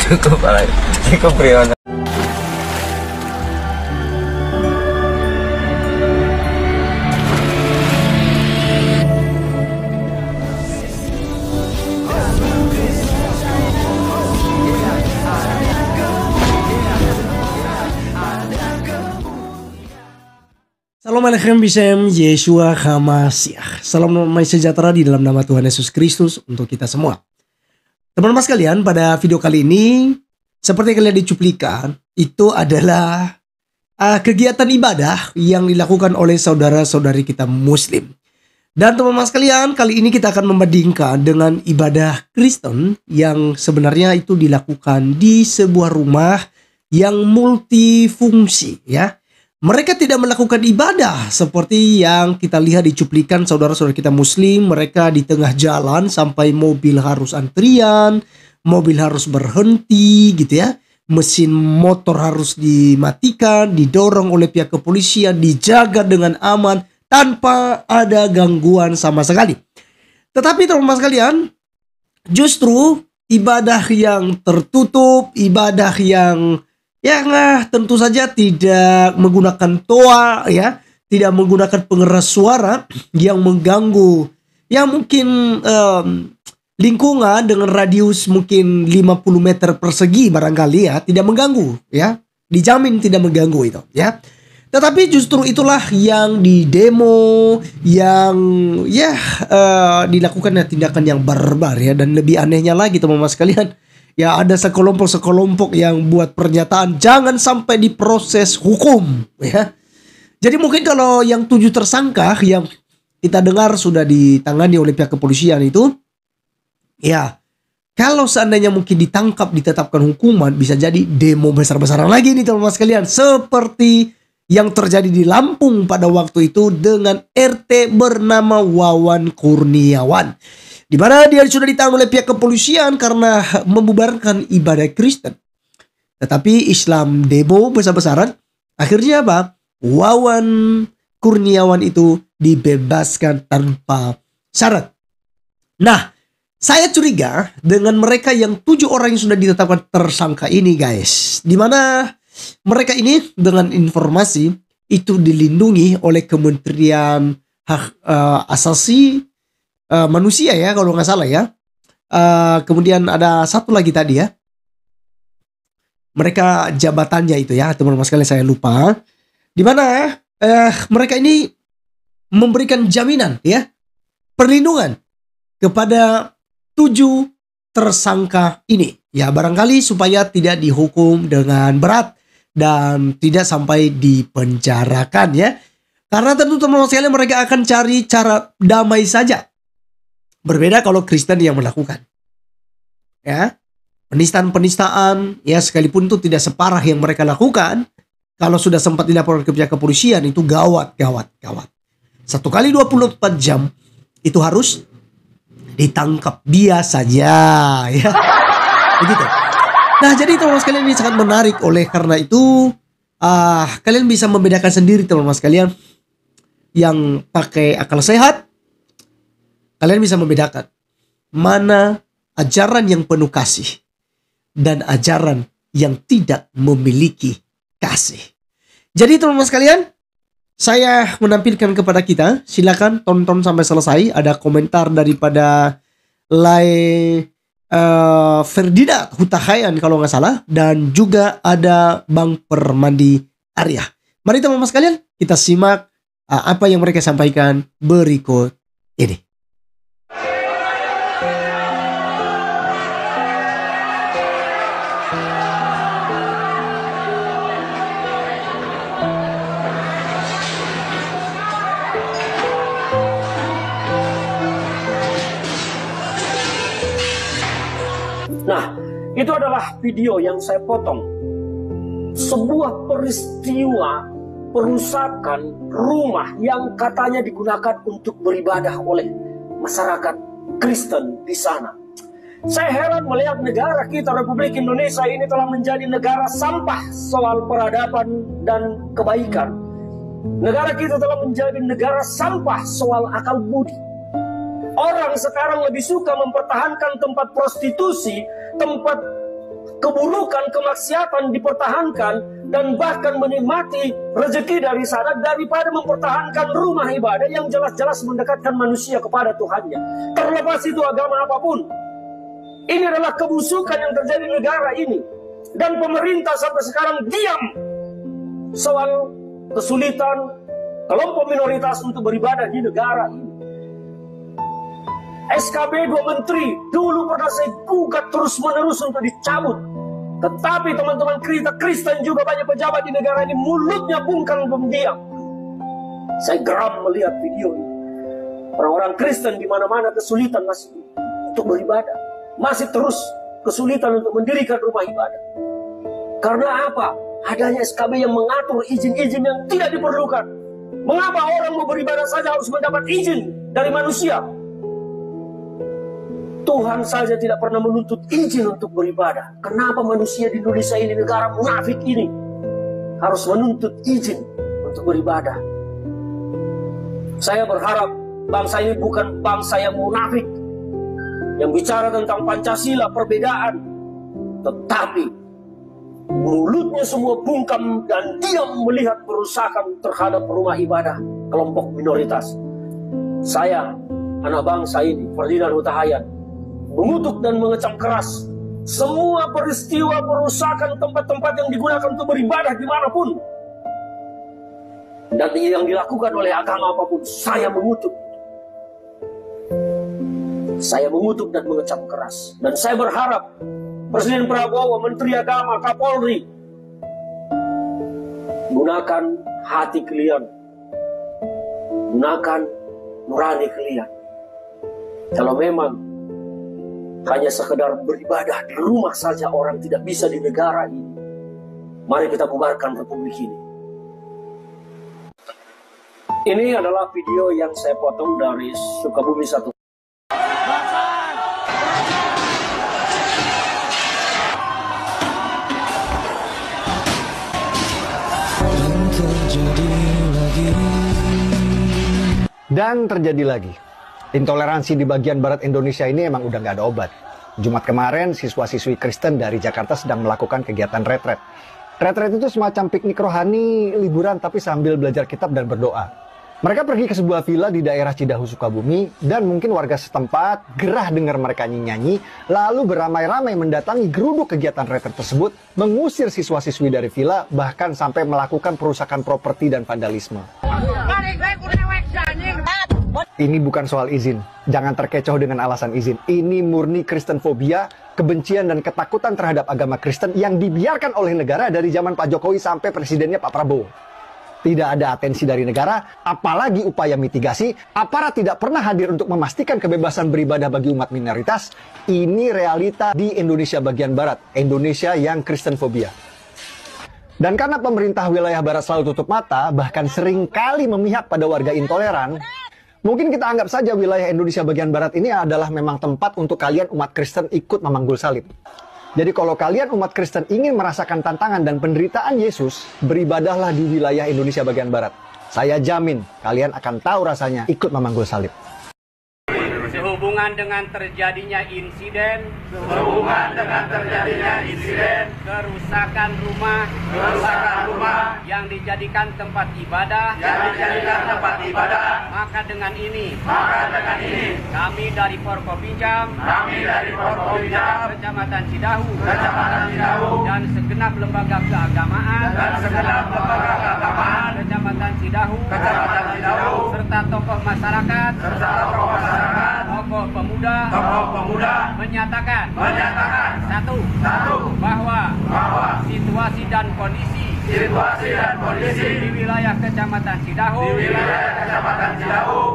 Cukup lah, cukup Briona. Assalamualaikum bisem Yeshua HaMashiach. Salam damai sejahtera di dalam nama Tuhan Yesus Kristus untuk kita semua. Teman-teman sekalian, pada video kali ini seperti yang kalian dicuplikan, itu adalah kegiatan ibadah yang dilakukan oleh saudara-saudari kita Muslim. Dan teman-teman sekalian, kali ini kita akan membandingkan dengan ibadah Kristen yang sebenarnya itu dilakukan di sebuah rumah yang multifungsi, ya. Mereka tidak melakukan ibadah seperti yang kita lihat di cuplikan saudara-saudara kita Muslim. Mereka di tengah jalan sampai mobil harus antrian, mobil harus berhenti gitu ya. Mesin motor harus dimatikan, didorong oleh pihak kepolisian, dijaga dengan aman tanpa ada gangguan sama sekali. Tetapi teman-teman sekalian, justru ibadah yang tertutup, ibadah yang tentu saja tidak menggunakan toa, ya, tidak menggunakan pengeras suara yang mengganggu, yang mungkin lingkungan dengan radius mungkin 50 meter persegi barangkali, ya, tidak mengganggu, ya, dijamin tidak mengganggu itu, ya. Tetapi justru itulah yang didemo, yang dilakukan tindakan yang barbar, ya. Dan lebih anehnya lagi teman-teman sekalian, ya, ada sekelompok yang buat pernyataan jangan sampai diproses hukum, ya. Jadi mungkin kalau yang 7 tersangka yang kita dengar sudah ditangani oleh pihak kepolisian itu, ya, kalau seandainya mungkin ditangkap, ditetapkan hukuman, bisa jadi demo besar-besaran lagi nih teman-teman sekalian, seperti yang terjadi di Lampung pada waktu itu dengan RT bernama Wawan Kurniawan, di mana dia sudah ditahan oleh pihak kepolisian karena membubarkan ibadah Kristen. Tetapi Islam demo besar-besaran. Akhirnya apa? Wawan Kurniawan itu dibebaskan tanpa syarat. Nah, saya curiga dengan mereka yang 7 orang yang sudah ditetapkan tersangka ini, guys. Di mana mereka ini dengan informasi itu dilindungi oleh Kementerian Hak Asasi Manusia, ya, kalau nggak salah, ya. Kemudian ada satu lagi tadi, ya. Mereka jabatannya itu, ya, teman-teman sekalian, saya lupa. Di mana mereka ini memberikan jaminan, ya, perlindungan kepada 7 tersangka ini, ya, barangkali supaya tidak dihukum dengan berat dan tidak sampai dipenjarakan, ya. Karena tentu teman-teman sekalian mereka akan cari cara damai saja. Berbeda kalau Kristen yang melakukan, ya, penistaan-penistaan, ya, sekalipun itu tidak separah yang mereka lakukan, kalau sudah sempat dilaporkan ke pihak kepolisian itu gawat. 1 kali 24 jam itu harus ditangkap biasanya, ya. Begitu. Nah, jadi teman-teman sekalian ini sangat menarik. Oleh karena itu kalian bisa membedakan sendiri teman-teman sekalian yang pakai akal sehat. Kalian bisa membedakan mana ajaran yang penuh kasih dan ajaran yang tidak memiliki kasih. Jadi teman-teman sekalian, saya menampilkan kepada kita, silakan tonton sampai selesai. Ada komentar daripada Ferdinand Hutahayan kalau nggak salah, dan juga ada Bang Permandi Arya. Mari teman-teman sekalian, kita simak apa yang mereka sampaikan berikut ini. Nah, itu adalah video yang saya potong. Sebuah peristiwa perusakan rumah yang katanya digunakan untuk beribadah oleh masyarakat Kristen di sana. Saya heran melihat negara kita, Republik Indonesia ini telah menjadi negara sampah soal peradaban dan kebaikan. Negara kita telah menjadi negara sampah soal akal budi. Orang sekarang lebih suka mempertahankan tempat prostitusi, tempat keburukan, kemaksiatan dipertahankan, dan bahkan menikmati rezeki dari sana daripada mempertahankan rumah ibadah yang jelas-jelas mendekatkan manusia kepada Tuhannya. Terlepas itu agama apapun. Ini adalah kebusukan yang terjadi di negara ini. Dan pemerintah sampai sekarang diam soal kesulitan kelompok minoritas untuk beribadah di negara ini. SKB 2 menteri dulu pernah saya gugat terus-menerus untuk dicabut. Tetapi teman-teman kita Kristen juga banyak pejabat di negara ini mulutnya bungkam diam. Saya geram melihat video ini. Orang-orang Kristen di mana-mana kesulitan masih untuk beribadah. Masih terus kesulitan untuk mendirikan rumah ibadah. Karena apa? Adanya SKB yang mengatur izin-izin yang tidak diperlukan. Mengapa orang mau beribadah saja harus mendapat izin dari manusia? Tuhan saja tidak pernah menuntut izin untuk beribadah. Kenapa manusia di Indonesia ini, negara munafik ini, harus menuntut izin untuk beribadah? Saya berharap bangsa ini bukan bangsa yang munafik, yang bicara tentang Pancasila, perbedaan, tetapi mulutnya semua bungkam dan diam melihat perusakan terhadap rumah ibadah kelompok minoritas. Saya, anak bangsa ini, Ferdinand Hutahayan, mengutuk dan mengecam keras semua peristiwa perusakan tempat-tempat yang digunakan untuk beribadah dimanapun. Dan yang dilakukan oleh agama apapun, saya mengutuk. Saya mengutuk dan mengecam keras. Dan saya berharap Presiden Prabowo, Menteri Agama, Kapolri, gunakan hati kalian, gunakan nurani kalian. Kalau memang hanya sekedar beribadah di rumah saja orang tidak bisa di negara ini, mari kita bubarkan republik ini. Ini adalah video yang saya potong dari Sukabumi 1. Dan terjadi lagi. Intoleransi di bagian barat Indonesia ini emang udah nggak ada obat. Jumat kemarin, siswa-siswi Kristen dari Jakarta sedang melakukan kegiatan retret. Retret itu semacam piknik rohani, liburan tapi sambil belajar kitab dan berdoa. Mereka pergi ke sebuah villa di daerah Cidahu, Sukabumi, dan mungkin warga setempat gerah dengar mereka nyanyi, lalu beramai-ramai mendatangi geruduk kegiatan retret tersebut, mengusir siswa-siswi dari villa, bahkan sampai melakukan perusakan properti dan vandalisme. Ini bukan soal izin. Jangan terkecoh dengan alasan izin. Ini murni Kristenfobia, kebencian dan ketakutan terhadap agama Kristen yang dibiarkan oleh negara dari zaman Pak Jokowi sampai presidennya Pak Prabowo. Tidak ada atensi dari negara, apalagi upaya mitigasi. Aparat tidak pernah hadir untuk memastikan kebebasan beribadah bagi umat minoritas. Ini realita di Indonesia bagian barat, Indonesia yang Kristenfobia. Dan karena pemerintah wilayah barat selalu tutup mata, bahkan sering kali memihak pada warga intoleran, mungkin kita anggap saja wilayah Indonesia bagian barat ini adalah memang tempat untuk kalian umat Kristen ikut memanggul salib. Jadi kalau kalian umat Kristen ingin merasakan tantangan dan penderitaan Yesus, beribadahlah di wilayah Indonesia bagian barat. Saya jamin kalian akan tahu rasanya ikut memanggul salib. Sehubungan dengan terjadinya insiden kerusakan rumah yang dijadikan tempat ibadah, maka dengan ini kami dari Forkopimjam Kecamatan Cidahu dan segenap lembaga keagamaan Kecamatan Cidahu serta tokoh masyarakat, tokoh pemuda menyatakan satu, bahwa situasi dan kondisi di wilayah Kecamatan Cidahu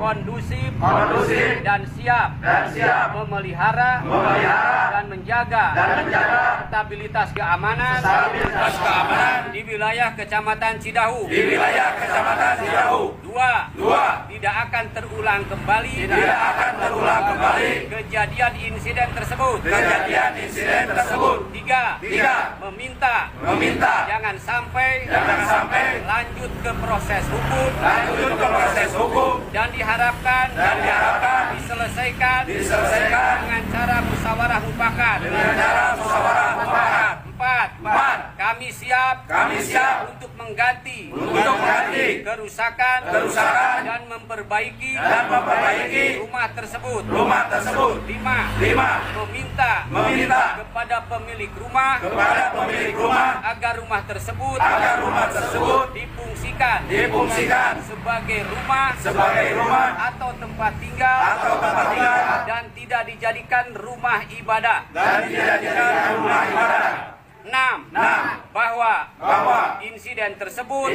kondusif dan siap memelihara dan menjaga stabilitas keamanan di wilayah Kecamatan Cidahu. Dua, tidak akan terulang kembali kejadian insiden tersebut. Tiga, meminta jangan sampai lanjut ke proses hukum dan diharapkan diselesaikan dengan cara musyawarah mufakat. 4. Kami siap untuk mengganti kerusakan dan memperbaiki rumah tersebut. 5. Meminta kepada pemilik rumah agar rumah tersebut difungsikan sebagai rumah atau tempat tinggal dan tidak dijadikan rumah ibadah. 6. Bahwa insiden tersebut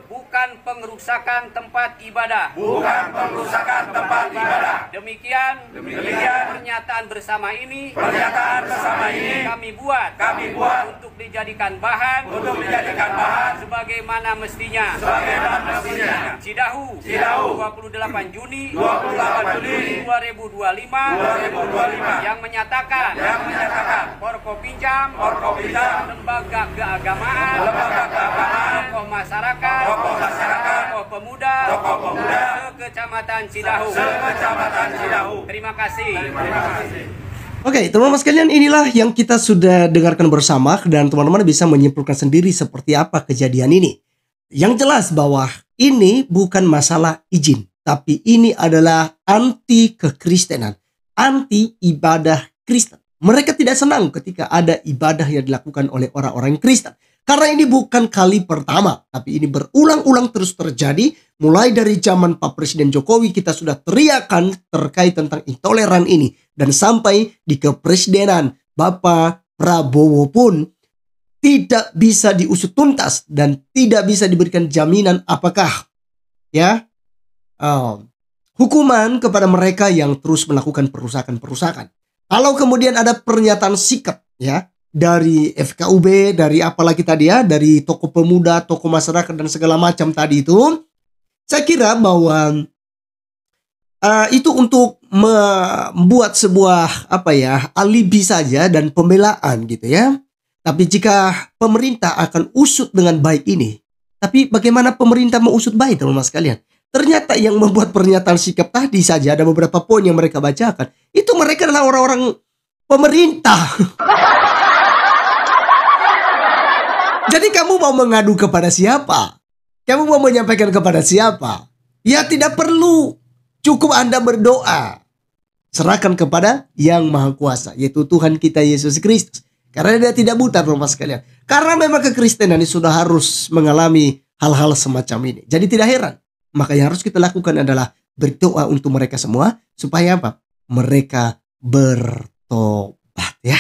bukan pengerusakan tempat ibadah. Demikian pernyataan bersama ini kami buat untuk dijadikan bahan sebagaimana mestinya. Cidahu 28 Juni 2025 yang menyatakan Forkopimjam, lembaga keagamaan, tokoh masyarakat, tokoh pemuda, Kecamatan Cidahu. Terima kasih. Oke, teman-teman sekalian, inilah yang kita sudah dengarkan bersama dan teman-teman bisa menyimpulkan sendiri seperti apa kejadian ini. Yang jelas bahwa ini bukan masalah izin, tapi ini adalah anti kekristenan, anti ibadah Kristen. Mereka tidak senang ketika ada ibadah yang dilakukan oleh orang-orang Kristen. Karena ini bukan kali pertama, tapi ini berulang-ulang terus terjadi. Mulai dari zaman Pak Presiden Jokowi kita sudah teriakan terkait tentang intoleran ini. Dan sampai di kepresidenan Bapak Prabowo pun tidak bisa diusut tuntas dan tidak bisa diberikan jaminan apakah hukuman kepada mereka yang terus melakukan perusakan-perusakan. Kalau kemudian ada pernyataan sikap dari FKUB, dari apalagi tadi dari tokoh pemuda, tokoh masyarakat dan segala macam tadi itu, saya kira bahwa itu untuk membuat sebuah alibi saja dan pembelaan gitu ya. Tapi jika pemerintah akan usut dengan baik ini, tapi bagaimana pemerintah mau usut baik teman-teman sekalian? Ternyata yang membuat pernyataan sikap tadi saja ada beberapa poin yang mereka bacakan. Itu mereka adalah orang-orang pemerintah. Jadi kamu mau mengadu kepada siapa? Kamu mau menyampaikan kepada siapa? Ya tidak perlu. Cukup Anda berdoa. Serahkan kepada Yang Maha Kuasa, yaitu Tuhan kita Yesus Kristus. Karena Dia tidak buta teman-teman sekalian. Karena memang kekristenan ini sudah harus mengalami hal-hal semacam ini. Jadi tidak heran. Maka yang harus kita lakukan adalah berdoa untuk mereka semua. Supaya apa? Mereka bertobat ya.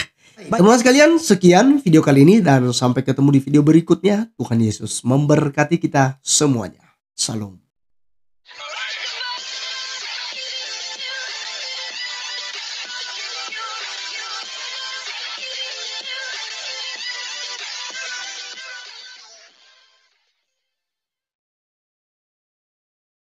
Teman-teman sekalian, sekian video kali ini. Dan sampai ketemu di video berikutnya. Tuhan Yesus memberkati kita semuanya. Shalom.